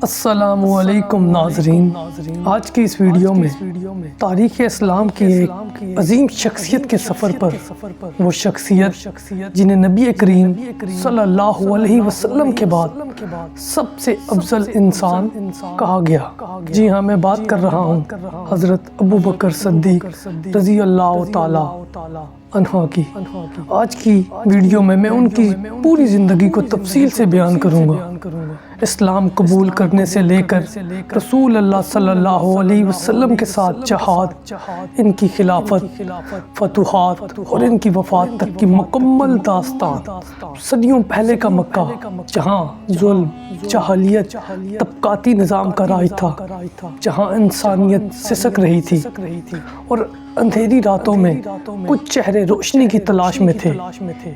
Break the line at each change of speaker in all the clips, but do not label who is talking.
السلام علیکم ناظرین، آج کی اس ویڈیو میں تاریخ اسلام کی ایک عظیم شخصیت کے سفر پر، وہ شخصیت جنہیں نبی کریم صلی اللہ علیہ وسلم کے بعد سب سے افضل انسان کہا گیا۔ جی ہاں، میں بات کر رہا ہوں حضرت ابو بکر صدیق رضی اللہ تعالی عنہ کی۔ آج کی ویڈیو میں ان کی پوری زندگی کو تفصیل سے بیان کروں گا۔ اسلام قبول کرنے سے لے کر رسول اللہ صلی اللہ علیہ وسلم کے ساتھ جہاد، ان کی خلافت، فتوحات اور ان کی وفات تک کی مکمل داستان۔ صدیوں پہلے کا مکہ، جہاں ظلم، جاہلیت، طبقاتی نظام کا راج تھا، جہاں انسانیت سسک رہی تھی اور اندھیری راتوں میں کچھ چہرے روشنی کی تلاش میں تھے۔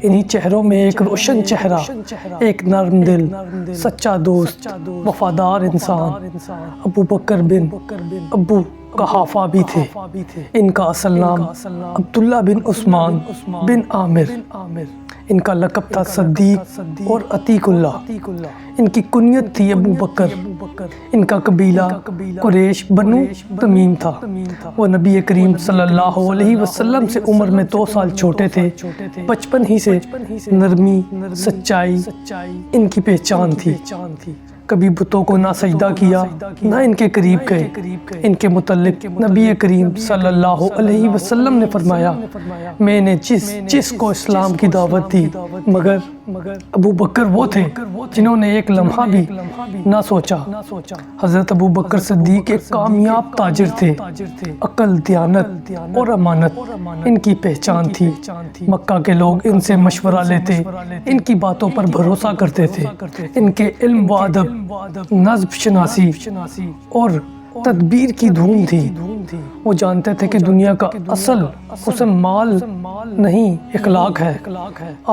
انہی چہروں میں ایک روشن چہرہ، ایک نرم دل، سچا دوست، وفادار انسان ابو بکر بن ابو قحافہ بھی تھے۔ ان کا اصل نام عبداللہ بن عثمان بن عامر، ان کا لقب تھا صدیق اور عتیق اللہ۔ ان کی کنیت تھی ابو بکر۔ ان کا قبیلہ قریش بنو تمیم تھا۔ وہ نبی کریم صلی اللہ علیہ وسلم سے عمر میں 2 سال چھوٹے تھے۔ بچپن ہی سے نرمی، سچائی ان کی پہچان تھی۔ کبھی بتوں کو نہ سجدہ کیا، نہ ان کے قریب گئے۔ ان کے متعلق نبی کریم صلی اللہ علیہ وسلم نے فرمایا، میں نے جس کو اسلام کی دعوت دی، مگر ابو بکر وہ تھے جنہوں نے ایک لمحہ بھی نہ سوچا۔ حضرت ابو بکر صدیق ایک کامیاب تاجر تھے۔ عقل، دیانت اور امانت ان کی پہچان تھی۔ مکہ کے لوگ ان سے مشورہ لیتے، ان کی باتوں پر بھروسہ کرتے تھے۔ ان کے علم و ادب، نظم شناسی اور تدبیر کی دھوم تھی۔ وہ جانتے تھے کہ دنیا کا اصل حسن مال نہیں، اخلاق ہے۔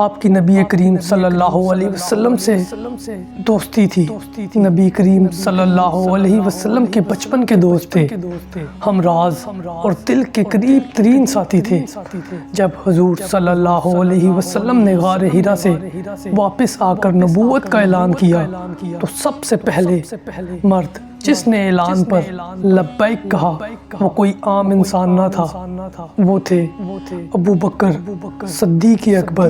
آپ کی نبی کریم صلی اللہ علیہ وسلم سے دوستی تھی۔ نبی کریم صلی اللہ علیہ وسلم کے بچپن کے دوست تھے، ہمراز اور دل کے قریب ترین ساتھی تھے۔ جب حضور صلی اللہ علیہ وسلم نے غار حرا سے واپس آ کر نبوت کا اعلان کیا تو سب سے پہلے مرد جس نے اعلان پر لبیک کہا وہ کوئی عام انسان نہ تھا، وہ تھے ابو بکر صدیق اکبر۔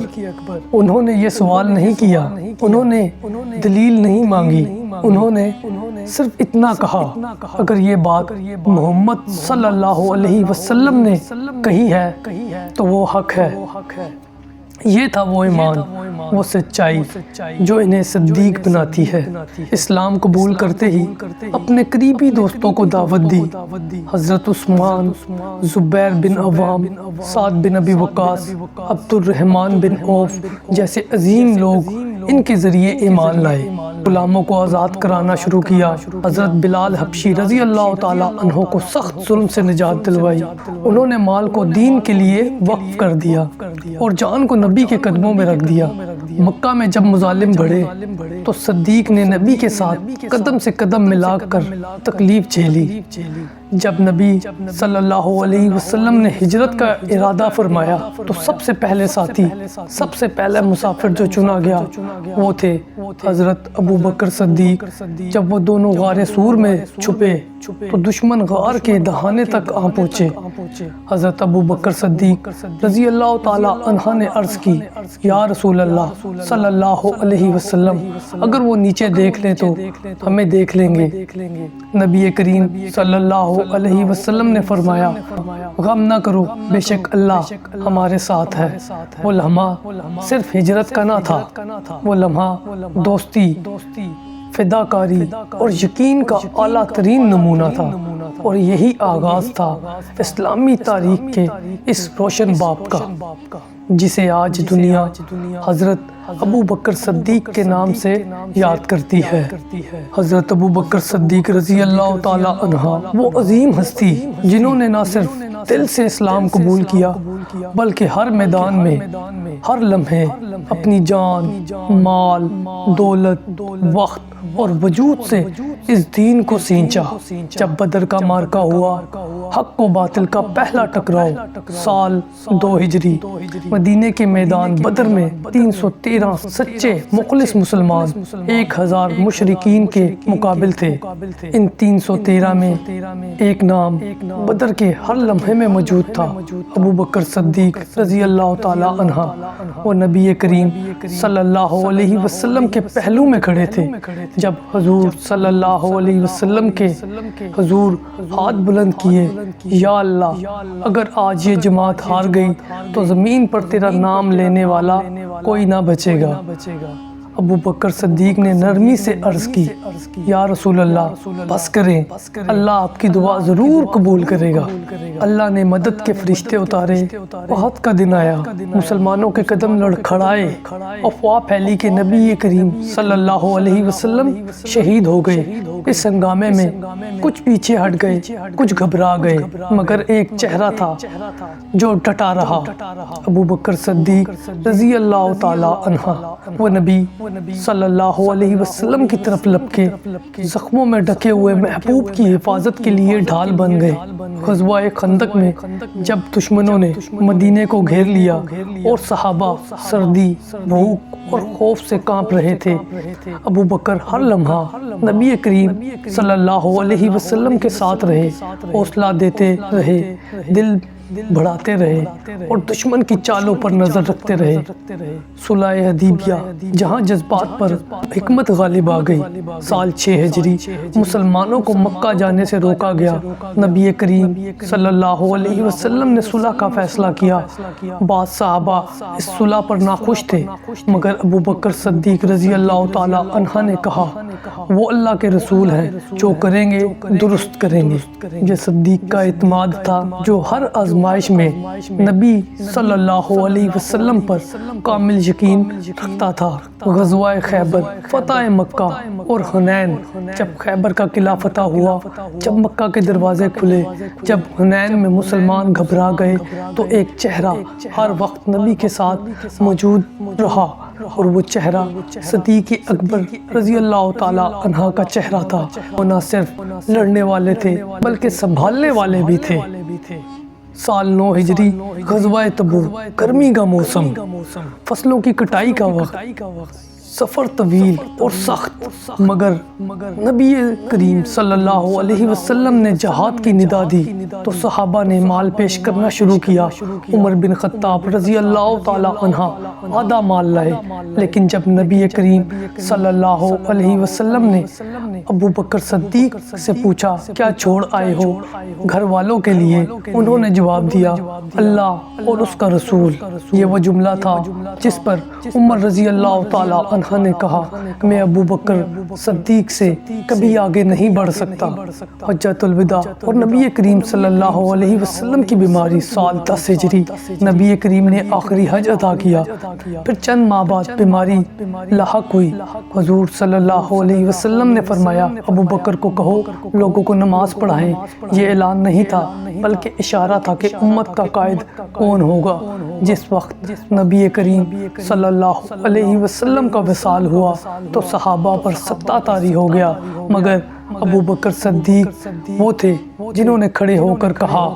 انہوں نے یہ سوال نہیں کیا، انہوں نے دلیل نہیں مانگی، انہوں نے صرف اتنا کہا، اگر یہ بات محمد صلی اللہ علیہ وسلم نے کہی ہے تو وہ حق ہے۔ یہ تھا وہ ایمان، وہ سچائی جو انہیں صدیق بناتی ہے۔ اسلام قبول کرتے ہی اپنے قریبی دوستوں کو دعوت دی۔ حضرت عثمان، زبیر بن عوام، سعد بن ابی وقاص، عبد الرحمن بن عوف جیسے عظیم لوگ ان کے ذریعے ایمان لائے۔ غلاموں کو آزاد کرانا شروع کیا۔ حضرت بلال حبشی رضی اللہ تعالی عنہ کو سخت ظلم سے نجات دلوائی۔ انہوں نے مال کو دین کے لیے وقف کر دیا اور جان کو نبی کے قدموں میں رکھ دیا۔ مکہ میں جب مظالم بڑھے تو صدیق نے نبی کے ساتھ قدم سے قدم ملا کر تکلیف جھیلی۔ جب نبی صلی اللہ علیہ وسلم نے ہجرت کا ارادہ فرمایا تو سب سے پہلے ساتھی، سب سے پہلے مسافر جو چنا گیا وہ تھے حضرت ابو بکر صدیق۔ جب وہ دونوں غار سور میں چھپے تو دشمن غار کے دہانے تک آ پہنچے۔ حضرت ابو بکر صدیق رضی اللہ تعالی عنہ نے عرض کی، یا رسول اللہ صلی اللہ علیہ وسلم، اگر وہ نیچے دیکھ لیں تو ہمیں دیکھ لیں گے۔ نبی کریم صلی اللہ علیہ وسلم نے فرمایا، غم نہ کرو، بے شک اللہ ہمارے ساتھ ہے۔ وہ لمحہ صرف ہجرت کا نہ تھا، وہ لمحہ دوستی، فداکاری اور یقین کا اعلیٰ ترین نمونہ تھا، اور یہی آغاز تھا اسلامی تاریخ کے اس روشن باب کا جسے آج دنیا حضرت ابو بکر صدیق کے نام سے یاد کرتی ہے۔ حضرت ابو بکر صدیق رضی اللہ تعالی عنہ وہ عظیم ہستی جنہوں نے نہ صرف دل سے اسلام قبول کیا بلکہ ہر میدان میں، ہر لمحے اپنی جان، مال، دولت، وقت اور وجود سے اس دین کو سینچا۔ جب بدر کا مارکہ ہوا، حق و باطل کا پہلا ٹکراؤ، سال 2 ہجری، مدینے کے میدان بدر میں 313 سچے مخلص مسلمان 1000 مشرکین کے مقابل تھے۔ ان 313 میں ایک نام بدر کے ہر لمحے میں موجود تھا، ابو بکر صدیق رضی اللہ تعالی عنہ۔ وہ نبی کریم صلی اللہ علیہ وسلم کے پہلو میں کھڑے تھے جب حضور صلی اللہ علیہ وسلم کے حضور ہاتھ بلند کیے، یا اللہ اگر آج یہ جماعت ہار گئی تو زمین پر تیرا نام لینے والا کوئی نہ بچے گا۔ ابو بکر صدیق نے نرمی سے عرض کی، یا رسول اللہ بس کریں، اللہ آپ کی دعا ضرور قبول کرے گا۔ اللہ نے مدد کے فرشتے اتارے، احد کا دن آیا، مسلمانوں کے قدم لڑکھڑائے، افواہ پھیلی کہ نبی کریم صلی اللہ علیہ وسلم شہید ہو گئے۔ اس ہنگامے میں کچھ پیچھے ہٹ گئے، کچھ گھبرا گئے، مگر ایک چہرہ تھا جو ڈٹا رہا، ابو بکر صدیق رضی اللہ تعالی عنہ۔ وہ نبی صلی اللہ علیہ وسلم کی طرف لپکے، زخموں میں ڈھکے ہوئے محبوب کی حفاظت کے لیے ڈھال بن گئے۔ غزوہ خندق میں جب دشمنوں نے مدینے کو گھیر لیا اور صحابہ سردی، بھوک اور خوف سے کانپ رہے تھے، ابو بکر ہر لمحہ نبی کریم صلی اللہ علیہ وسلم کے ساتھ رہے، حوصلہ دیتے رہے، دل بڑھاتے رہے اور دشمن کی چالوں پر نظر رکھتے رہے۔ صلح حدیبیہ جہاں جذبات پر حکمت غالب آ گئی، سال 6 ہجری مسلمانوں کو مکہ جانے سے روکا گیا۔ نبی کریم صلی اللہ علیہ وسلم نے صلح کا فیصلہ کیا۔ بعض صحابہ اس صلح پر ناخوش تھے، مگر ابو بکر صدیق رضی اللہ تعالی عنہ نے کہا، وہ اللہ کے رسول ہیں، جو کریں گے درست کریں گے۔ یہ صدیق کا اعتماد تھا جو ہر آزمائش میں نبی صلی اللہ علیہ وسلم پر کامل یقین رکھتا تھا۔ غزوہ خیبر، فتح مکہ اور حنین، جب خیبر کا قلعہ فتح ہوا، جب مکہ کے دروازے کھلے، جب حنین میں مسلمان گھبرا گئے، تو ایک چہرہ ہر وقت نبی کے ساتھ موجود رہا، اور وہ چہرہ صدیق اکبر رضی اللہ تعالی عنہ کا چہرہ تھا۔ وہ نہ صرف لڑنے والے تھے بلکہ سنبھالنے والے بھی تھے۔ سال 9 ہجری، غزوہ تبوک، گرمی کا موسم، فصلوں کی کٹائی کا وقت، سفر طویل اور سخت، مگر نبی کریم صلی اللہ علیہ وسلم نے جہاد کی ندا دی تو صحابہ نے مال پیش کرنا شروع کیا۔ عمر بن خطاب رضی اللہ تعالی عنہ آدھا مال لائے، لیکن جب نبی کریم صلی اللہ علیہ وسلم نے ابو بکر صدیق سے پوچھا، کیا چھوڑ آئے ہو گھر والوں کے لیے، انہوں نے جواب دیا، اللہ اور اس کا رسول۔ یہ وہ جملہ تھا جس پر عمر رضی اللہ تعالی عنہ نے کہا، میں ابو بکر صدیق سے کبھی آگے نہیں بڑھ سکتا۔ حجۃ الوداع اور نبی کریم صلی اللہ علیہ وسلم کی بیماری، سال 10 ہجری، نبی کریم نے آخری حج ادا کیا۔ پھر چند ماہ بعد بیماری لاحق ہوئی۔ حضور صلی اللہ علیہ وسلم نے فرمایا، ابو بکر کو کہو لوگوں کو نماز پڑھائیں۔ یہ اعلان نہیں تھا بلکہ اشارہ تھا کہ امت کا قائد کون ہوگا۔ جس وقت نبی کریم صلی اللہ علیہ وسلم کا وصال ہوا تو صحابہ پر سبتا طاری ہو گیا، مگر ابو بکر صدیق وہ تھے جنہوں نے کھڑے ہو کر کہا،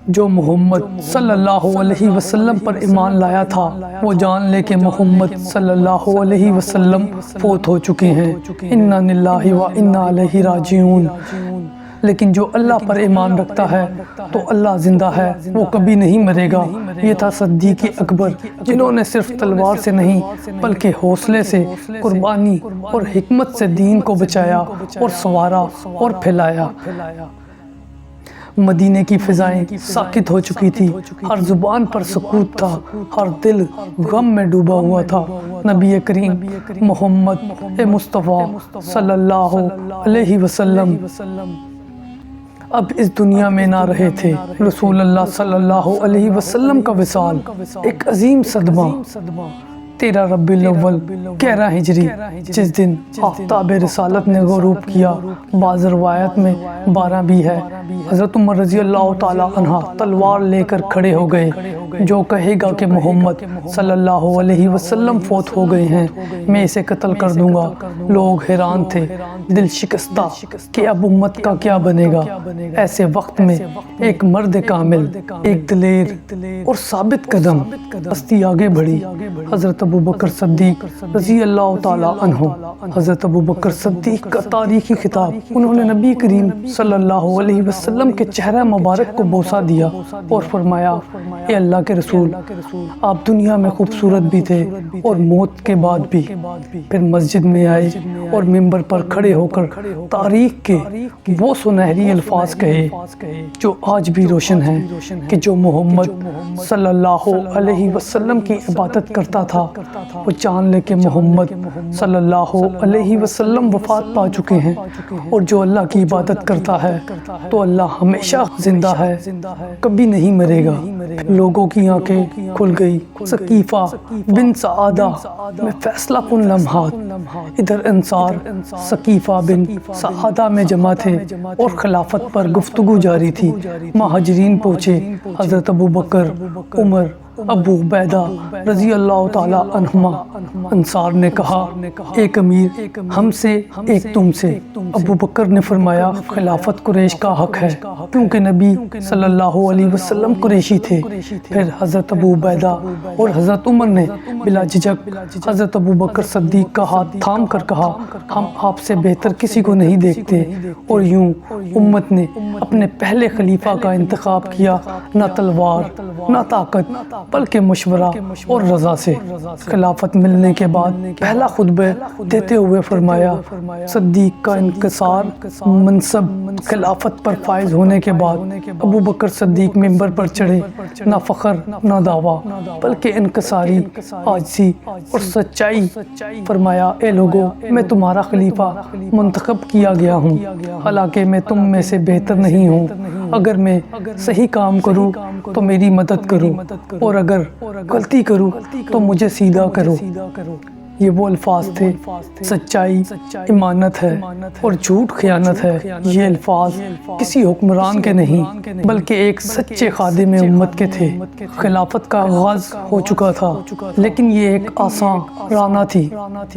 جو محمد صلی اللہ علیہ وسلم پر ایمان لایا تھا وہ جان لے کہ محمد صلی اللہ علیہ وسلم فوت ہو چکے ہیں، انا للہ و انا الیہ راجعون۔ لیکن جو اللہ پر ایمان رکھتا ہے تو اللہ زندہ ہے، وہ کبھی نہیں مرے گا۔ یہ تھا صدیق اکبر جنہوں نے صرف تلوار سے نہیں بلکہ حوصلے سے، قربانی اور حکمت سے دین کو بچایا اور سنوارا اور پھیلایا۔ مدینے کی فضائیں ساکت ہو چکی تھی، ہر زبان پر سکوت تھا، ہر دل غم میں ڈوبا ہوا تھا۔ نبی کریم محمد مصطفیٰ صلی اللہ علیہ وسلم اب اس دنیا میں نہ رہے تھے۔ رسول اللہ صلی اللہ علیہ وسلم کا وصال ایک عظیم صدمہ۔ 13 ربیع الاول 11 ہجری، جس دن آفتاب رسالت نے غروب کیا، بعض روایت میں 12 بھی ہے، حضرت عمر رضی اللہ تعالی عنہ تلوار لے کر کھڑے ہو گئے۔ جو کہے گا کہ محمد صلی اللہ علیہ وسلم فوت ہو گئے ہیں میں اسے قتل کر دوں گا۔ لوگ حیران تھے، دل شکستہ کہ اب امت کا کیا بنے گا۔ ایسے وقت میں ایک مرد کامل، ایک دلیر اور ثابت قدم ہستی آگے بڑھی، حضرت ابوبکر صدیق رضی اللہ تعالی عنہ۔ حضرت ابوبکر صدیق کا تاریخی خطاب، انہوں نے نبی کریم صلی اللہ علیہ وسلم کے چہرہ مبارک کو بوسہ دیا اور فرمایا، اے اللہ کے رسول، آپ دنیا میں خوبصورت بھی تھے اور موت کے بعد بھی۔ پھر مسجد میں آئے اور منبر پر کھڑے ہو کر تاریخ کے وہ سنہری الفاظ کہے جو آج بھی روشن ہیں کہ جو محمد صلی اللہ علیہ وسلم کی عبادت کرتا تھا وہ جان لے کہ محمد صلی اللہ علیہ وسلم وفات پا چکے ہیں، اور جو اللہ کی عبادت کرتا ہے تو اللہ ہمیشہ زندہ ہے، کبھی نہیں مرے گا۔ لوگوں کی آنکھیں کھل گئی۔ ثقیفہ بن سعادہ میں فیصلہ کن لمحات، ادھر انصار ثقیفہ بن سعادہ میں جمع تھے اور خلافت پر گفتگو جاری تھی۔ مہاجرین پوچھے، حضرت ابوبکر، عمر، ابو عبیدہ رضی اللہ تعالی عنہما۔ انصار نے کہا، ایک امیر ہم سے ایک تم سے۔ ابو بکر نے فرمایا، خلافت قریش کا حق ہے کیونکہ نبی صلی اللہ علیہ وسلم قریشی تھے۔ پھر حضرت ابو عبیدہ اور حضرت عمر نے بلا جھجک حضرت ابو بکر صدیق کا ہاتھ تھام کر کہا، ہم آپ سے بہتر کسی کو نہیں دیکھتے۔ اور یوں امت نے اپنے پہلے خلیفہ کا انتخاب کیا، نہ تلوار نہ طاقت بلکہ مشورہ اور رضا سے۔ خلافت ملنے کے بعد پہلا خطبہ دیتے ہوئے فرمایا، صدیق کا انکسار منصب خلافت پر فائز ہونے کے بعد ابو بکر صدیق منبر پر چڑھے، نہ فخر نہ دعویٰ بلکہ انکساری، عاجزی اور سچائی۔ فرمایا، اے لوگو، میں تمہارا خلیفہ منتخب کیا گیا ہوں، حالانکہ میں تم میں سے بہتر نہیں ہوں۔ اگر میں صحیح کام کروں تو میری مدد کرو، اور اگر غلطی کروں تو مجھے سیدھا کرو۔ یہ وہ الفاظ تھے، سچائی امانت ہے اور جھوٹ خیانت ہے۔ یہ الفاظ کسی حکمران کے نہیں بلکہ ایک سچے خادم امت کے تھے۔ خلافت کا آغاز ہو چکا تھا لیکن یہ ایک آسان راہ نہ تھی۔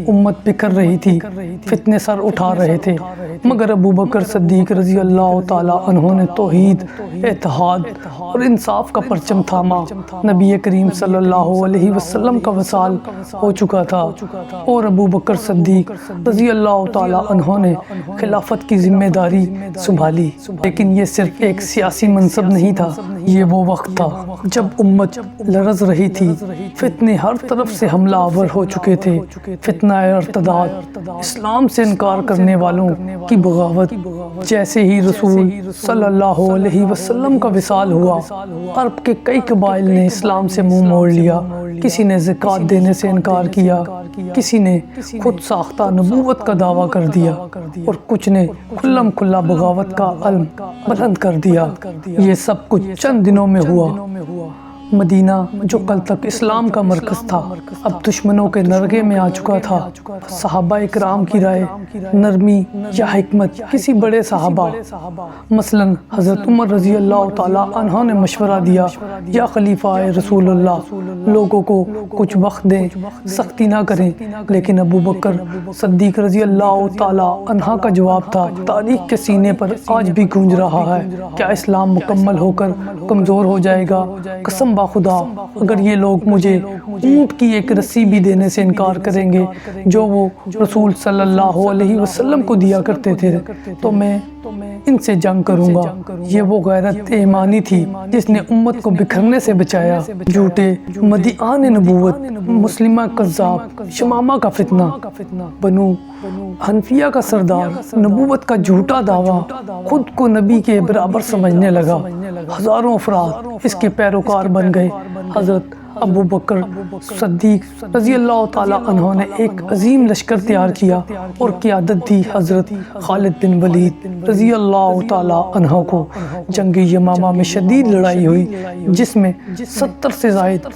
امت بکھر رہی تھی، فتنے سر اٹھا رہے تھے، مگر ابو بکر صدیق رضی اللہ تعالی عنہ نے توحید، اتحاد اور انصاف کا پرچم تھاما۔ نبی کریم صلی اللہ علیہ وسلم کا وصال ہو چکا تھا اور ابو بکر صدیق رضی اللہ تعالی عنہ نے خلافت کی ذمہ داری سنبھالی۔ لیکن یہ صرف ایک سیاسی منصب نہیں تھا، یہ وہ وقت تھا جب امت لرز رہی تھی، فتنے ہر طرف سے حملہ آور ہو چکے تھے۔ فتنہ ارتداد، اسلام سے انکار کرنے والوں کی بغاوت۔ جیسے ہی رسول صلی اللہ علیہ وسلم کا وصال ہوا، عرب کے کئی قبائل نے اسلام سے منہ موڑ لیا۔ کسی نے زکوٰۃ دینے سے انکار کیا، کسی نے خود ساختہ نبوت کا دعویٰ کر دیا اور کچھ نے کھلم کھلا بغاوت کا علم بلند کر دیا۔ یہ سب کچھ چند دنوں میں ہوا۔ مدینہ جو کل تک اسلام کا مرکز تھا اب دشمنوں کے نرغے میں آ چکا تھا۔ صحابہ اکرام کی رائے، نرمی یا حکمت کسی بڑے صحابہ مثلاً حضرت عمر رضی اللہ تعالی عنہ نے مشورہ دیا، یا خلیفہ رسول اللہ، لوگوں کو کچھ وقت دیں، سختی نہ کریں۔ لیکن ابو بکر صدیق رضی اللہ تعالی عنہ کا جواب تھا، تاریخ کے سینے پر آج بھی گونج رہا ہے، کیا اسلام مکمل ہو کر کمزور ہو جائے گا؟ قسم با خدا، اگر یہ لوگ مجھے اونٹ کی ایک رسی بھی دینے سے انکار کریں گے جو وہ رسول صلی اللہ علیہ وسلم کو دیا کرتے تھے تو میں ان سے جنگ کروں گا۔ یہ وہ غیرت ایمانی تھی جس نے امت کو بکھرنے سے بچایا۔ جھوٹے مدعیان نبوت، مسلمہ کذاب، شمامہ کا فتنہ، بنو حنفیہ کا سردار نبوت کا جھوٹا دعویٰ خود کو نبی کے برابر سمجھنے لگا۔ ہزاروں افراد اس کے پیروکار بن گئے۔ حضرت ابو بکر صدیق رضی اللہ تعالیٰ عنہ نے ایک عظیم لشکر تیار کیا اور قیادت دی حضرت خالد بن ولید رضی اللہ تعالیٰ عنہ کو۔ جنگ یمامہ میں شدید لڑائی ہوئی جس میں 70 سے زائد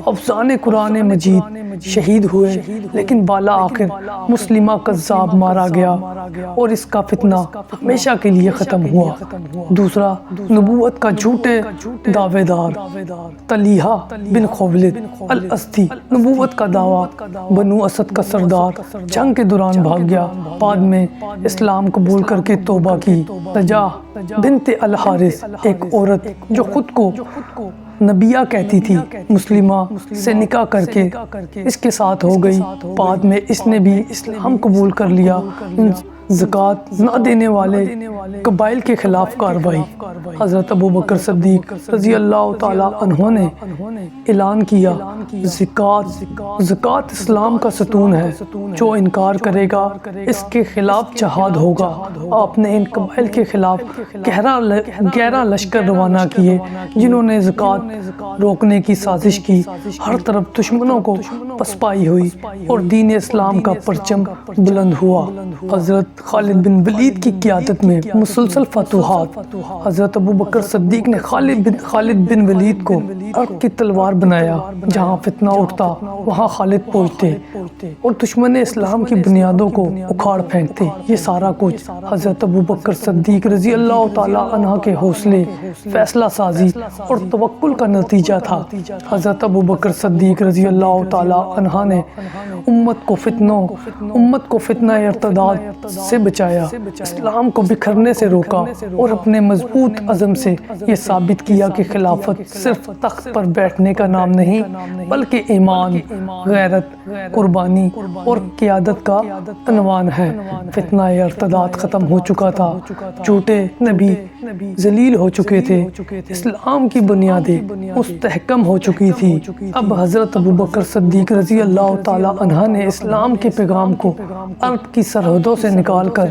حفظان قرآن مجید شہید ہوئے، لیکن بالا آخر مسلمہ کذاب مارا گیا اور اس کا فتنہ ہمیشہ کے لیے ختم ہوا۔ دوسرا، نبوت کا جھوٹے دعوے دار طلحہ بن خویلد الاسدی نبوت کا دعویٰ بنو اسد کا سردار جنگ کے دوران بھاگ گیا، بعد میں اسلام قبول کر کے توبہ کی۔ نجاح بنت الحارث ایک عورت جو خود کو نبیہ کہتی تھی، مسلمہ سے نکاح کر کے اس کے ساتھ ہو گئی، بعد میں اس نے بھی اسلام قبول کر لیا۔ زکوٰۃ نہ دینے والے قبائل کے خلاف کارروائی۔ حضرت ابو بکر صدیق رضی اللہ تعالیٰ عنہ نے اعلان کیا، زکوٰۃ اسلام کا ستون ہے، جو انکار کرے گا اس کے خلاف جہاد ہوگا۔ آپ نے ان قبائل کے خلاف 11 لشکر روانہ کیے جنہوں نے زکوٰۃ روکنے کی سازش کی۔ ہر طرف دشمنوں کو پسپائی ہوئی اور دین اسلام کا پرچم بلند ہوا۔ حضرت خالد بن ولید کی قیادت میں مسلسل فتوحات۔ حضرت ابو بکر صدیق نے خالد بن ولید کو عرق کی تلوار بنایا، جہاں فتنہ اٹھتا وہاں خالد پہنچتے اور دشمن اسلام کی بنیادوں کو اکھاڑ پھینکتے۔ یہ سارا کچھ حضرت ابو بکر صدیق رضی اللہ تعالیٰ عنہ کے حوصلے، فیصلہ سازی اور توکل کا نتیجہ تھا۔ حضرت ابو بکر صدیق رضی اللہ تعالیٰ عنہ نے امت کو فتنہ ارتداد سے بچایا، اسلام کو بکھرنے سے روکا اور اپنے مضبوط عزم سے یہ ثابت کیا کہ خلافت صرف تخت پر بیٹھنے کا نام نہیں بلکہ ایمان، غیرت، قربانی اور قیادت کا عنوان ہے۔ فتنہ ارتداد ختم ہو چکا تھا، جھوٹے نبی ذلیل ہو چکے تھے، اسلام کی بنیادیں مستحکم ہو چکی تھی۔ اب حضرت ابو بکر صدیق رضی اللہ تعالیٰ عنہ نے اسلام کے پیغام کو عرب کی سرحدوں سے نکال کر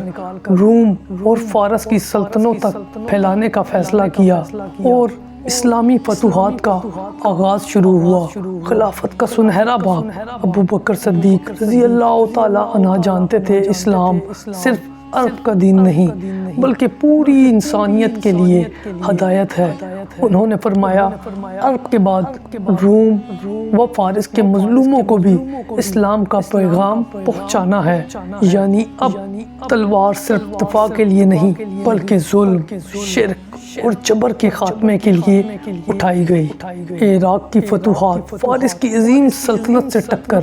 روم اور فارس کی سلطنتوں تک پھیلانے کا فیصلہ کیا اور اسلامی فتوحات کا آغاز شروع ہوا۔ خلافت کا سنہرا باب ابو بکر صدیق رضی اللہ تعالیٰ عنہ جانتے تھے، اسلام صرف عرب کا دین نہیں بلکہ پوری انسانیت کے لیے ہدایت ہے۔ انہوں نے فرمایا، عرب کے بعد روم و فارس کے مظلوموں کو بھی اسلام کا پیغام پہنچانا ہے، یعنی اب تلوار صرف دفاع کے لیے نہیں بلکہ ظلم، شرک اور جبر کے خاتمے کے لیے اٹھائی گئی۔ عراق کی فتوحات، فارس کی عظیم سلطنت سے ٹکر،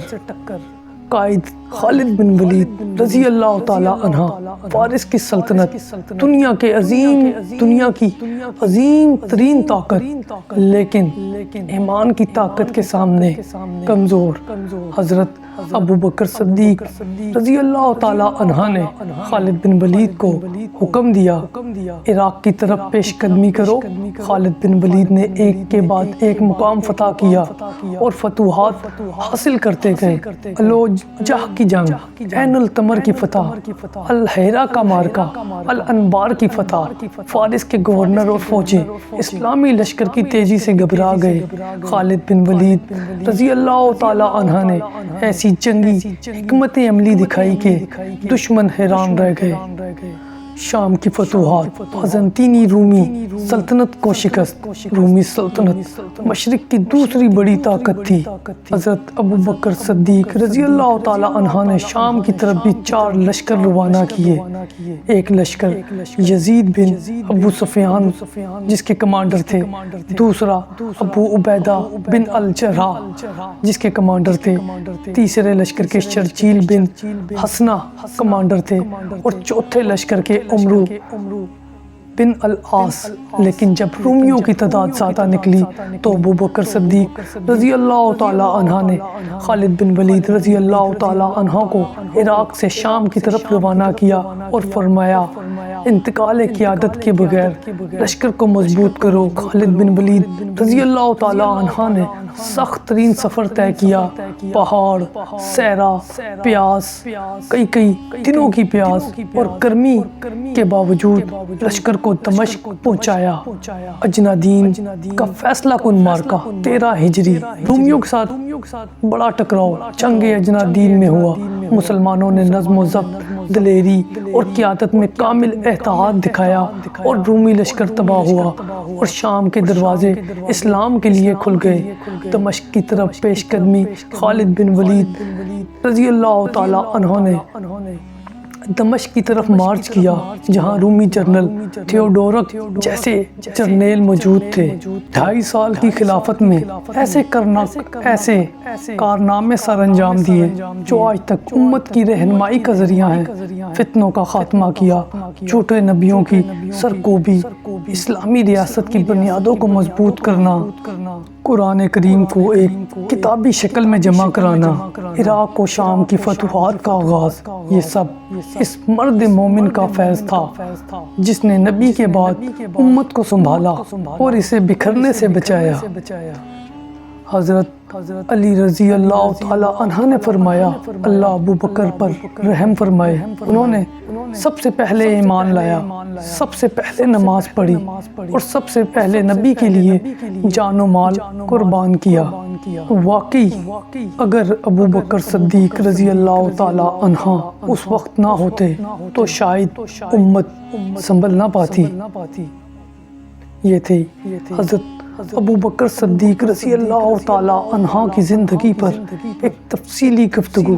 قائد خالد بن ولید رضی اللہ تعالیٰ عنہ، فارس کی سلطنت دنیا کی عظیم ترین طاقت، لیکن ایمان کی طاقت کے سامنے کمزور۔ حضرت ابو بکر صدیق رضی اللہ تعالیٰ عنہ نے خالد بن ولید کو حکم دیا، عراق کی طرف پیش قدمی کرو۔ خالد بن ولید نے ایک کے بعد ایک مقام فتح کیا اور فتوحات حاصل کرتے گئے۔ الوجہ کی جنگ، عین التمر کی فتح، الحیرہ کا مارکہ، الانبار کی فتح۔ فارس کے گورنر اور فوجی اسلامی لشکر کی تیزی سے گھبرا گئے۔ خالد بن ولید رضی اللہ تعالیٰ عنہ نے ایسی جنگی حکمت عملی دکھائی کہ دشمن حیران رہ گئے۔ شام کی فتوحات، بازنطینی رومی سلطنت کو شکست۔ رومی سلطنت مشرق کی دوسری بڑی طاقت تھی۔ حضرت ابو بکر صدیق رضی اللہ تعالیٰ عنہ نے شام کی طرف بھی 4 لشکر روانہ کیے۔ ایک لشکر یزید بن ابو سفیان جس کے کمانڈر تھے، دوسرا ابو عبیدہ بن الجراح جس کے کمانڈر تھے، تیسرے لشکر کے شرجیل بن حسنہ کمانڈر تھے اور چوتھے لشکر کے عمرو بن العاص۔ لیکن جب رومیوں کی تعداد زیادہ نکلی تو ابو بکر صدیق رضی اللہ تعالیٰ عنہ نے خالد بن ولید رضی اللہ تعالیٰ عنہ کو عراق سے شام کی طرف روانہ کیا اور فرمایا، انتقال قیادت کے بغیر لشکر کو مضبوط کرو۔ خالد بن ولید رضی اللہ تعالیٰ عنہ نے سخت ترین سفر طے کیا، پہاڑ، صحرا، پیاس، کئی دنوں کی پیاس اور گرمی کے باوجود لشکر کو دمشق پہنچایا۔ اجنادین کا فیصلہ کن مارکہ 13 ہجری رومیوں کے ساتھ بڑا ٹکراؤ جنگ اجنادین میں ہوا۔ مسلمانوں نے نظم و ضبط، دلیری اور قیادت میں کامل اتحاد دکھایا اور رومی لشکر تباہ ہوا اور شام کے دروازے اسلام کے لیے کھل گئے۔ دمشق کی طرف پیش قدمی خالد بن ولید رضی اللہ تعالی عنہ نے دمشق کی طرف مارچ کیا، جہاں رومی جنرل تھیوڈورک جیسے جرنیل موجود تھے۔ 2.5 سال کی خلافت میں ایسے کارنامے سر انجام دیے جو آج تک امت کی رہنمائی کا ذریعہ ہیں۔ فتنوں کا خاتمہ کیا، جھوٹے نبیوں کی سرکوبی، اسلامی ریاست کی بنیادوں کو مضبوط کرنا، قرآن کریم کو ایک کتابی شکل میں جمع کرانا، عراق و شام کی فتوحات کا آغاز، یہ سب اس مرد مومن کا فیض تھا جس نے نبی کے بعد امت کو سنبھالا اور اسے بکھرنے سے بچایا۔ حضرت علی رضی اللہ تعالی عنہ نے فرمایا، اللہ ابو بکر پر رحم فرمائے، انہوں نے سب سے پہلے ایمان لایا، سب سے پہلے نماز پڑھی اور سب سے پہلے نبی کے لیے جان و مال قربان کیا۔ واقعی اگر ابو بکر صدیق رضی اللہ تعالی عنہ اس وقت نہ ہوتے تو شاید امت سنبھل نہ پاتی۔ یہ تھی حضرت ابو بکر صدیق رضی اللہ تعالی عنہ کی زندگی پر ایک تفصیلی گفتگو۔